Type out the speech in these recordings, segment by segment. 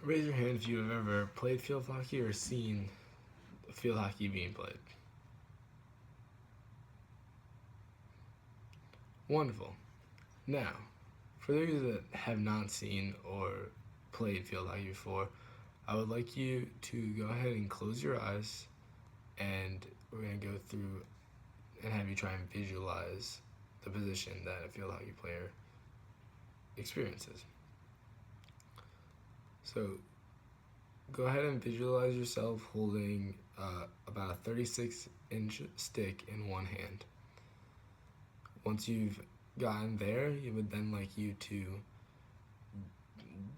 Raise your hand if you have ever played field hockey or seen field hockey being played. Wonderful. Now, for those that have not seen or played field hockey before, I would like you to go ahead and close your eyes, and we're going to go through and have you try and visualize the position that a field hockey player experiences. So, go ahead and visualize yourself holding about a 36-inch stick in one hand. Once you've gotten there, you would then like you to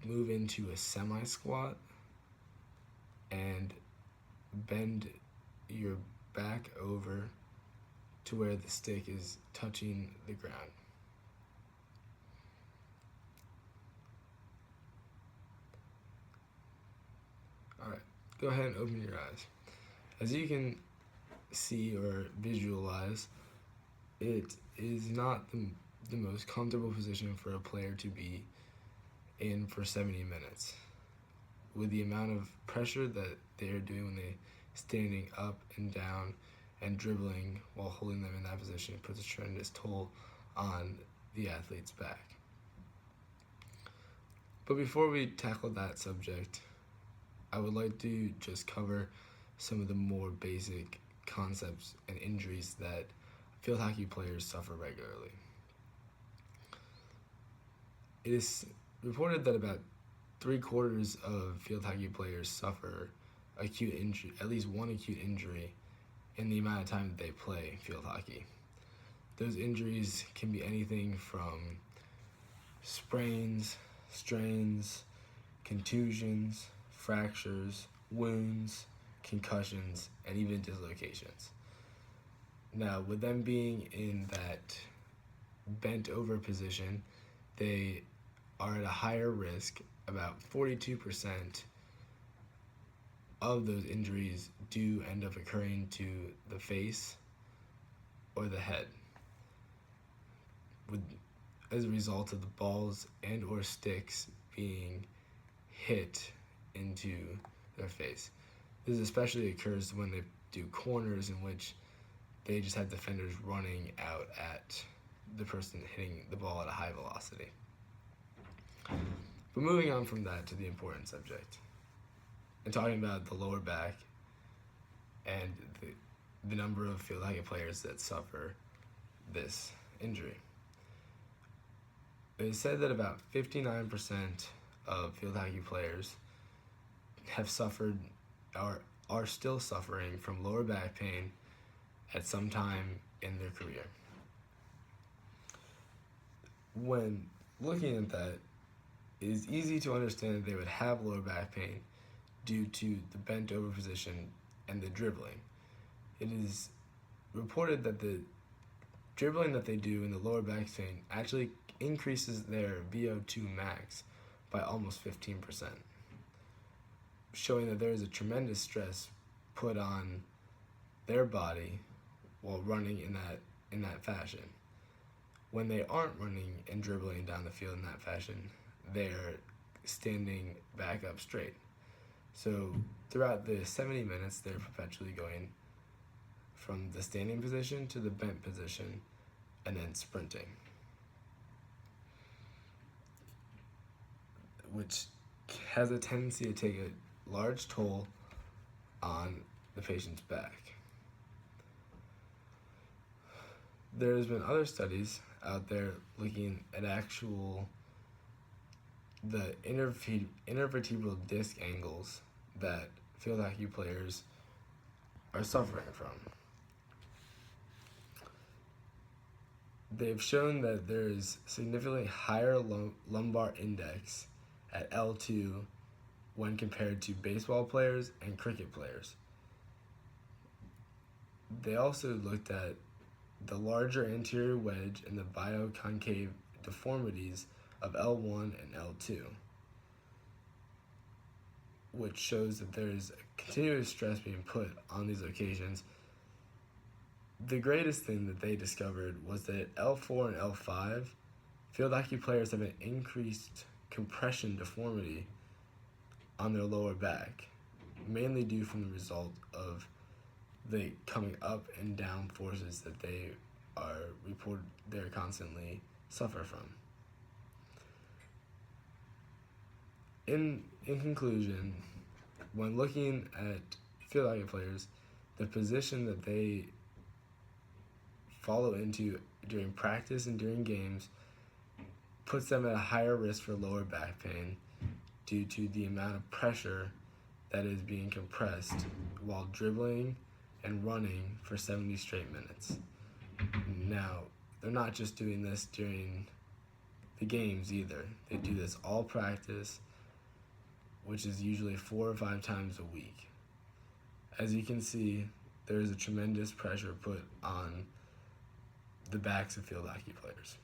move into a semi-squat and bend your back over to where the stick is touching the ground. Alright, go ahead and open your eyes. As you can see or visualize, it is not the most comfortable position for a player to be in for 70 minutes. With the amount of pressure that they are doing when they standing up and down and dribbling while holding them in that position, puts a tremendous toll on the athlete's back. But before we tackle that subject, I would like to just cover some of the more basic concepts and injuries that field hockey players suffer regularly. It is reported that about 3/4 of field hockey players suffer acute injury, at least one acute injury, in the amount of time that they play field hockey. Those injuries can be anything from sprains, strains, contusions, fractures, wounds, concussions, and even dislocations. Now, with them being in that bent over position, they are at a higher risk. About 42% of those injuries do end up occurring to the face or the head, as a result of the balls and or sticks being hit into their face. This especially occurs when they do corners, in which they just have defenders running out at the person hitting the ball at a high velocity. But moving on from that to the important subject, and talking about the lower back and the number of field hockey players that suffer this injury. It is said that about 59% of field hockey players have suffered or are still suffering from lower back pain at some time in their career. When looking at that, it is easy to understand that they would have lower back pain due to the bent over position and the dribbling. It is reported that the dribbling that they do in the lower back pain actually increases their VO2 max by almost 15%, showing that there is a tremendous stress put on their body while running in that fashion. When they aren't running and dribbling down the field in that fashion, they're standing back up straight. So throughout the 70 minutes, they're perpetually going from the standing position to the bent position and then sprinting, which has a tendency to take a large toll on the patient's back. There's been other studies out there looking at the intervertebral disc angles that field hockey players are suffering from. They've shown that there is significantly higher lumbar index at L2 when compared to baseball players and cricket players. They also looked at the larger anterior wedge and the bioconcave deformities of L1 and L2, which shows that there is continuous stress being put on these occasions. The greatest thing that they discovered was that at L4 and L5, field hockey players have an increased compression deformity on their lower back, mainly due from the result of the coming up and down forces that they constantly suffer from. In conclusion, when looking at field hockey players, the position that they follow into during practice and during games puts them at a higher risk for lower back pain due to the amount of pressure that is being compressed while dribbling and running for 70 straight minutes. Now, they're not just doing this during the games either. They do this all practice, which is usually 4 or 5 times a week. As you can see, there is a tremendous pressure put on the backs of field hockey players.